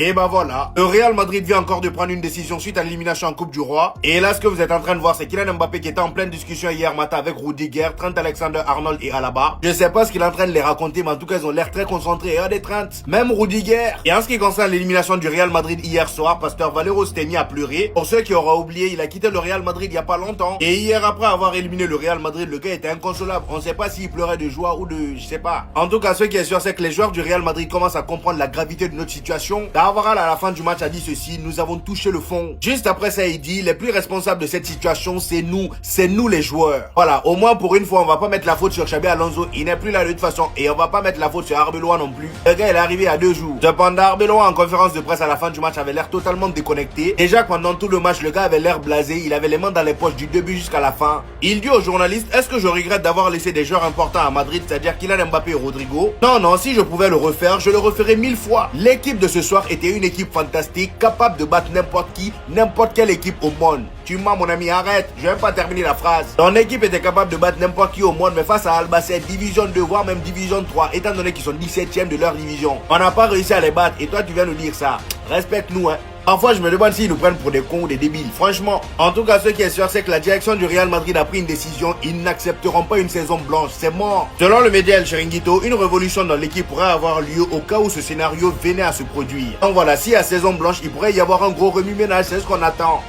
Et bah voilà, le Real Madrid vient encore de prendre une décision suite à l'élimination en Coupe du Roi. Et là, ce que vous êtes en train de voir, c'est Kylian Mbappé qui était en pleine discussion hier matin avec Rudiger, Trent Alexander-Arnold et Alaba. Je sais pas ce qu'il est en train de les raconter, mais en tout cas, ils ont l'air très concentrés. Et regardez Trent, même Rudiger. Et en ce qui concerne l'élimination du Real Madrid hier soir, Pasteur Valero s'était mis à pleurer. Pour ceux qui auraient oublié, il a quitté le Real Madrid il y a pas longtemps. Et hier, après avoir éliminé le Real Madrid, le gars était inconsolable. On sait pas s'il pleurait de joie ou de... je sais pas. En tout cas, ce qui est sûr, c'est que les joueurs du Real Madrid commencent à comprendre la gravité de notre situation. Carvajal, à la fin du match, a dit ceci: nous avons touché le fond. Juste après ça, il dit: les plus responsables de cette situation, c'est nous les joueurs. Voilà, au moins pour une fois, on va pas mettre la faute sur Xabi Alonso, il n'est plus là de toute façon, et on va pas mettre la faute sur Arbeloa non plus. Le gars, il est arrivé à 2 jours. Cependant, Arbeloa en conférence de presse à la fin du match avait l'air totalement déconnecté. Déjà pendant tout le match, le gars avait l'air blasé, il avait les mains dans les poches du début jusqu'à la fin. Il dit aux journalistes: est-ce que je regrette d'avoir laissé des joueurs importants à Madrid, c'est-à-dire Kylian Mbappé et Rodrigo? Non, si je pouvais le refaire, je le referais 1000 fois. L'équipe de ce soir était une équipe fantastique, capable de battre n'importe qui, n'importe quelle équipe au monde. Tu mens, mon ami, arrête, je vais même pas terminer la phrase. Ton équipe était capable de battre n'importe qui au monde, mais face à Albacete, division 2, voire même division 3, étant donné qu'ils sont 17e de leur division, on n'a pas réussi à les battre, et toi tu viens nous dire ça. Respecte-nous, hein. Parfois, je me demande s'ils nous prennent pour des cons ou des débiles. Franchement, en tout cas, ce qui est sûr, c'est que la direction du Real Madrid a pris une décision. Ils n'accepteront pas une saison blanche. C'est mort. Selon le média El Chiringuito, une révolution dans l'équipe pourrait avoir lieu au cas où ce scénario venait à se produire. Donc voilà, si à saison blanche, il pourrait y avoir un gros remue-ménage. C'est ce qu'on attend.